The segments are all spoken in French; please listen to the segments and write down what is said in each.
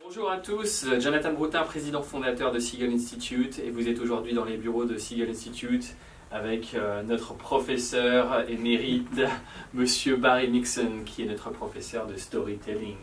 Bonjour à tous, Jonathan Broutin, président fondateur de Seagull Institute, et vous êtes aujourd'hui dans les bureaux de Seagull Institute avec notre professeur émérite, Monsieur Barry Nixon, qui est notre professeur de storytelling.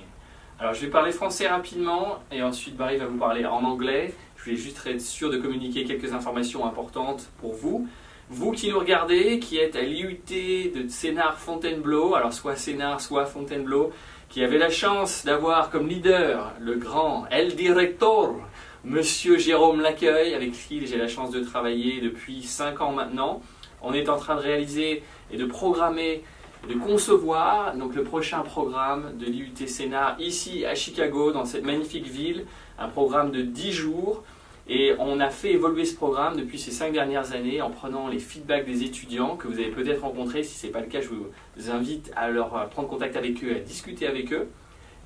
Alors je vais parler français rapidement et ensuite Barry va vous parler en anglais. Je voulais juste être sûr de communiquer quelques informations importantes pour vous. Vous qui nous regardez, qui êtes à l'IUT de Sénart-Fontainebleau, alors soit Sénart, soit Fontainebleau, qui avez la chance d'avoir comme leader le grand El Director, Monsieur Jérôme Laccueil, avec qui j'ai la chance de travailler depuis 5 ans maintenant. On est en train de réaliser et de programmer, de concevoir donc le prochain programme de l'IUT Sénart ici à Chicago, dans cette magnifique ville, un programme de 10 jours. Et on a fait évoluer ce programme depuis ces 5 dernières années en prenant les feedbacks des étudiants que vous avez peut-être rencontrés. Si ce n'est pas le cas, je vous invite à prendre contact avec eux, à discuter avec eux.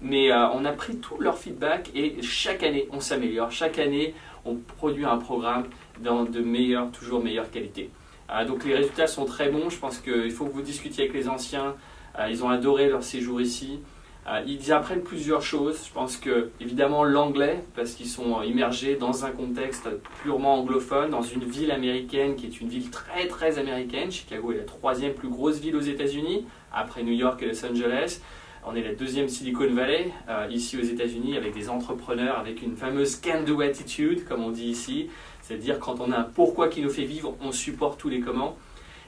Mais on a pris tout leur feedback et chaque année, on s'améliore. Chaque année, on produit un programme dans de toujours meilleure qualité. Donc les résultats sont très bons. Je pense qu'il faut que vous discutiez avec les anciens. Ils ont adoré leur séjour ici. Ils apprennent plusieurs choses. Je pense que, évidemment, l'anglais, parce qu'ils sont immergés dans un contexte purement anglophone, dans une ville américaine qui est une ville très très américaine. Chicago est la 3e plus grosse ville aux États-Unis, après New York et Los Angeles. On est la 2e Silicon Valley, ici aux États-Unis, avec des entrepreneurs, avec une fameuse can-do attitude, comme on dit ici. C'est-à-dire, quand on a un pourquoi qui nous fait vivre, on supporte tous les comment.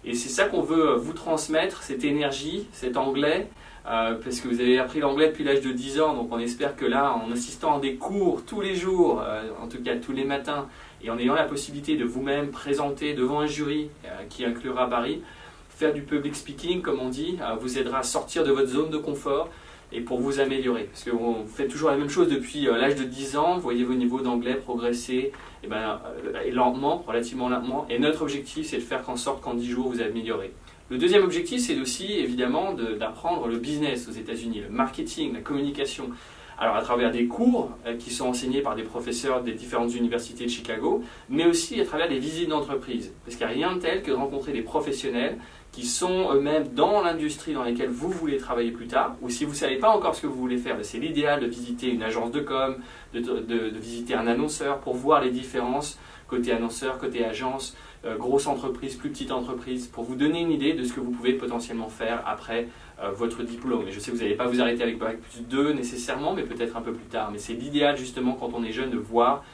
Et c'est ça qu'on veut vous transmettre, cette énergie, cet anglais, parce que vous avez appris l'anglais depuis l'âge de 10 ans, donc on espère que là, en assistant à des cours tous les jours, en tout cas tous les matins, et en ayant la possibilité de vous-même présenter devant un jury qui inclura Barry, faire du public speaking, comme on dit, vous aidera à sortir de votre zone de confort et pour vous améliorer. Parce que vous faites toujours la même chose depuis l'âge de 10 ans, vous voyez vos niveaux d'anglais progresser et lentement, relativement lentement, et notre objectif c'est de faire en sorte qu'en 10 jours vous améliorez. Le deuxième objectif, c'est aussi évidemment d'apprendre le business aux États-Unis, le marketing, la communication. Alors à travers des cours qui sont enseignés par des professeurs des différentes universités de Chicago, mais aussi à travers des visites d'entreprise. Parce qu'il n'y a rien de tel que de rencontrer des professionnels qui sont eux-mêmes dans l'industrie dans laquelle vous voulez travailler plus tard, ou si vous ne savez pas encore ce que vous voulez faire, c'est l'idéal de visiter une agence de com, de visiter un annonceur pour voir les différences côté annonceur, côté agence, grosse entreprise, plus petite entreprise, pour vous donner une idée de ce que vous pouvez potentiellement faire après votre diplôme. Et je sais que vous n'allez pas vous arrêter avec Bac plus 2 nécessairement, mais peut-être un peu plus tard. Mais c'est l'idéal justement quand on est jeune de voir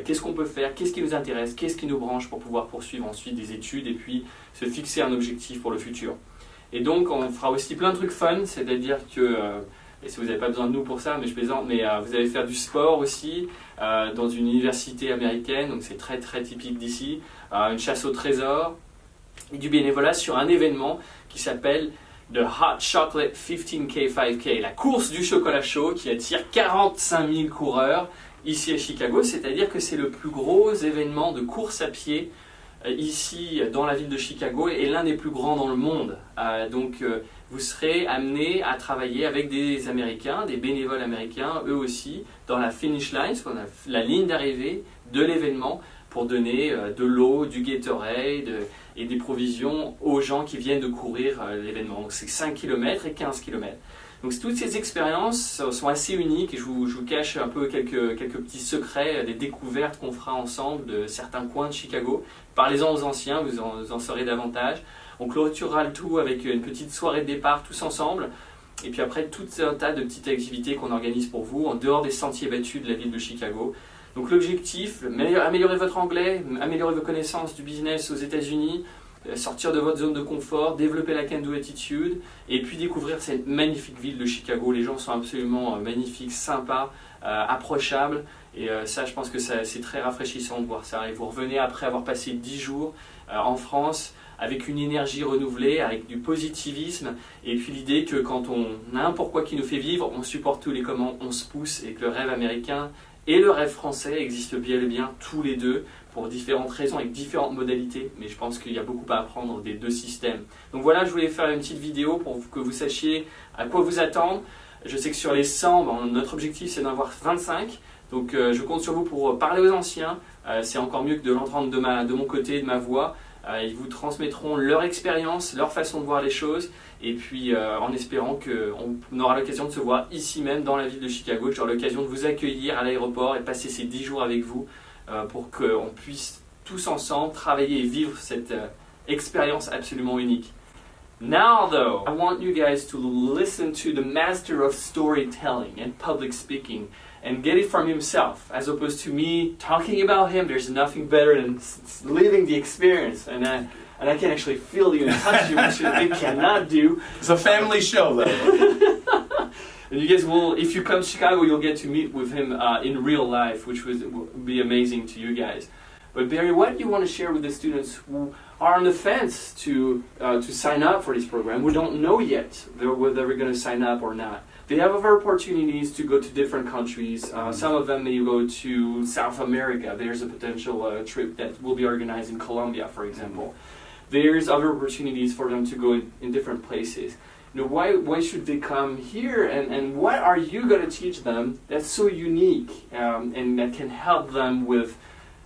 qu'est-ce qu'on peut faire, qu'est-ce qui nous intéresse, qu'est-ce qui nous branche pour pouvoir poursuivre ensuite des études et puis se fixer un objectif pour le futur. Et donc on fera aussi plein de trucs fun, c'est-à-dire que, et si vous n'avez pas besoin de nous pour ça, mais je plaisante, mais vous allez faire du sport aussi dans une université américaine, donc c'est très très typique d'ici, une chasse au trésor et du bénévolat sur un événement qui s'appelle The Hot Chocolate 15K 5K, la course du chocolat chaud qui attire 45 000 coureurs ici à Chicago, c'est-à-dire que c'est le plus gros événement de course à pied ici dans la ville de Chicago et l'un des plus grands dans le monde. Donc vous serez amené à travailler avec des Américains, des bénévoles américains, eux aussi, dans la finish line, la ligne d'arrivée de l'événement pour donner de l'eau, du Gatorade et des provisions aux gens qui viennent de courir l'événement. Donc c'est 5 km et 15 km. Donc toutes ces expériences sont assez uniques et je vous cache un peu quelques petits secrets, des découvertes qu'on fera ensemble de certains coins de Chicago. Parlez-en aux anciens, vous en saurez davantage. On clôturera le tout avec une petite soirée de départ tous ensemble. Et puis après, tout un tas de petites activités qu'on organise pour vous en dehors des sentiers battus de la ville de Chicago. Donc l'objectif, améliorer votre anglais, améliorer vos connaissances du business aux États-Unis, sortir de votre zone de confort, développer la can-do attitude et puis découvrir cette magnifique ville de Chicago. Les gens sont absolument magnifiques, sympas, approchables et ça je pense que c'est très rafraîchissant de voir ça. Et vous revenez après avoir passé 10 jours en France avec une énergie renouvelée, avec du positivisme et puis l'idée que quand on a un pourquoi qui nous fait vivre, on supporte tous les comment, on se pousse et que le rêve américain et le rêve français existent bien et bien tous les deux pour différentes raisons, avec différentes modalités, mais je pense qu'il y a beaucoup à apprendre des deux systèmes. Donc voilà, je voulais faire une petite vidéo pour que vous sachiez à quoi vous attendre. Je sais que sur les 100, notre objectif c'est d'en avoir 25, donc je compte sur vous pour parler aux anciens, c'est encore mieux que de l'entendre de mon côté, de ma voix, Ils vous transmettront leur expérience, leur façon de voir les choses, et puis en espérant qu'on aura l'occasion de se voir ici même dans la ville de Chicago. J'aurai l'occasion de vous accueillir à l'aéroport et passer ces 10 jours avec vous pour qu'on puisse tous ensemble travailler et vivre cette expérience absolument unique. Now though, I want you guys to listen to the master of storytelling and public speaking and get it from himself, as opposed to me talking about him. There's nothing better than living the experience, and I can actually feel you and touch you, which they cannot do. It's a family show, though. And you guys will, if you come to Chicago, you'll get to meet with him in real life, which will be amazing to you guys. But Barry, what do you want to share with the students who are on the fence to sign up for this program, who don't know yet whether they're going to sign up or not? They have other opportunities to go to different countries. Some of them may go to South America. There's a potential trip that will be organized in Colombia, for example. There's other opportunities for them to go in different places. You know, why should they come here, and what are you going to teach them that's so unique and that can help them with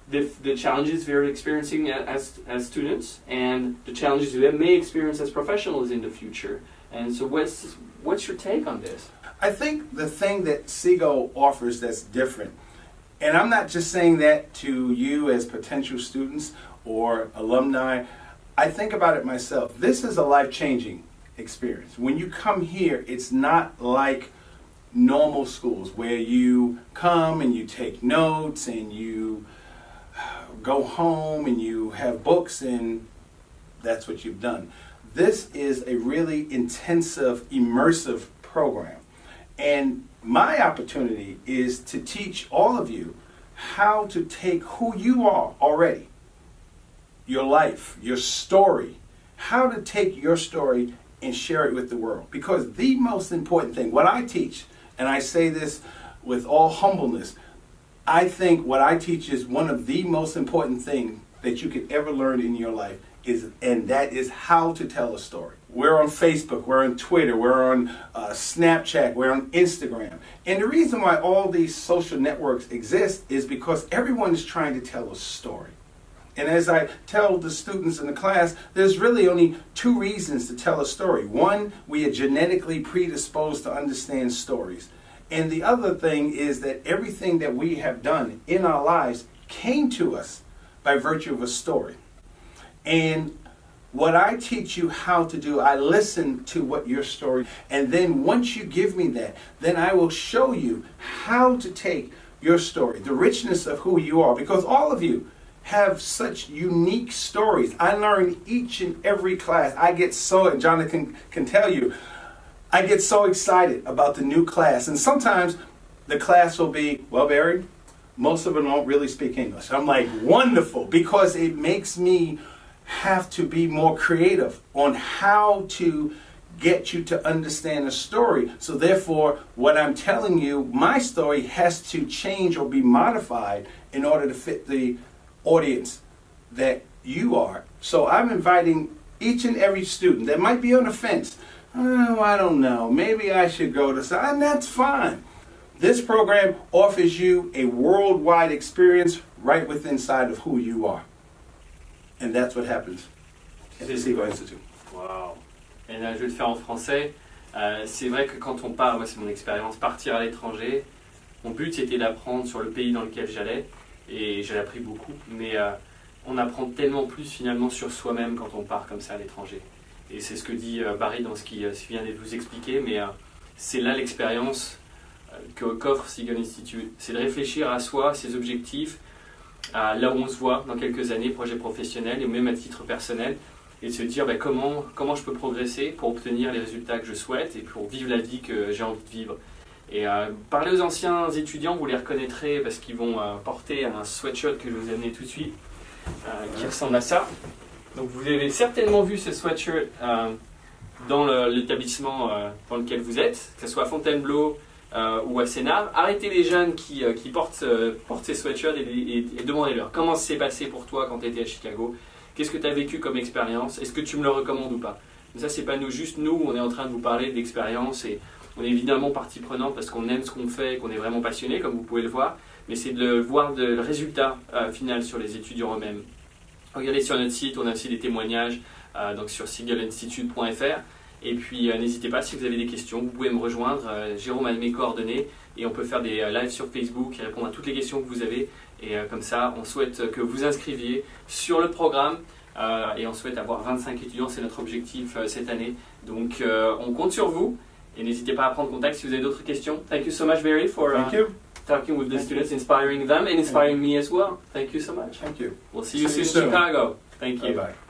the challenges they're experiencing as students and the challenges they may experience as professionals in the future? And so what's your take on this? I think the thing that Seago offers that's different, and I'm not just saying that to you as potential students or alumni, I think about it myself. This is a life-changing experience. When you come here, it's not like normal schools where you come and you take notes and you go home and you have books and that's what you've done. This is a really intensive, immersive program. And my opportunity is to teach all of you how to take who you are already, your life, your story, how to take your story and share it with the world. Because the most important thing, what I teach, and I say this with all humbleness, I think what I teach is one of the most important things that you could ever learn in your life, and that is how to tell a story. We're on Facebook, we're on Twitter, we're on Snapchat, we're on Instagram. And the reason why all these social networks exist is because everyone is trying to tell a story. And as I tell the students in the class, there's really only two reasons to tell a story. One, we are genetically predisposed to understand stories. And the other thing is that everything that we have done in our lives came to us by virtue of a story. And what I teach you how to do, I listen to what your story, and then once you give me that, then I will show you how to take your story, the richness of who you are, because all of you have such unique stories. I learn each and every class. I get so, and Jonathan can tell you, I get so excited about the new class. And sometimes the class will be, well, Barry, most of them don't really speak English. I'm like, wonderful, because it makes me have to be more creative on how to get you to understand a story. So therefore, what I'm telling you, my story has to change or be modified in order to fit the audience that you are. So I'm inviting each and every student that might be on the fence. Oh, I don't know, maybe I should go to, and that's fine. This program offers you a worldwide experience right within inside of who you are. And that's what happens at the Seago Institute. Wow. Et là, je vais le faire en français. C'est vrai que quand on part, moi c'est mon expérience, partir à l'étranger, mon but c'était d'apprendre sur le pays dans lequel j'allais, et j'ai appris beaucoup, mais on apprend tellement plus finalement sur soi-même quand on part comme ça à l'étranger. Et c'est ce que dit Barry dans ce qu'il vient de vous expliquer, mais c'est là l'expérience qu'offre Seago Institute. C'est de réfléchir à soi, ses objectifs, à là où on se voit dans quelques années, projet professionnel et même à titre personnel, et de se dire comment je peux progresser pour obtenir les résultats que je souhaite et pour vivre la vie que j'ai envie de vivre. Et parlez aux anciens étudiants, vous les reconnaîtrez parce qu'ils vont porter un sweatshirt que je vous ai amené tout de suite, qui ressemble à ça. Donc vous avez certainement vu ce sweatshirt dans l'établissement dans lequel vous êtes, que ce soit à Fontainebleau ou à Sénart. Arrêtez les jeunes qui portent ces sweatshirts et demandez-leur comment ça s'est passé pour toi quand tu étais à Chicago. Qu'est-ce que tu as vécu comme expérience? Est-ce que tu me le recommandes ou pas? Mais ça, c'est pas juste nous, on est en train de vous parler d'expérience et on est évidemment partie prenante parce qu'on aime ce qu'on fait et qu'on est vraiment passionné, comme vous pouvez le voir, mais c'est de voir le résultat final sur les étudiants eux-mêmes. regardez sur notre site, on a aussi des témoignages donc sur seagulinstitute.fr. Et puis n'hésitez pas, si vous avez des questions, vous pouvez me rejoindre. Jérôme a mes coordonnées et on peut faire des lives sur Facebook et répondre à toutes les questions que vous avez. Et comme ça, on souhaite que vous inscriviez sur le programme et on souhaite avoir 25 étudiants, c'est notre objectif cette année. Donc on compte sur vous et n'hésitez pas à prendre contact si vous avez d'autres questions. Thank you so much, Barry, for talking with the students, inspiring them and inspiring me as well. Thank you so much. Thank you. We'll see you soon in Chicago. Thank you. Bye-bye.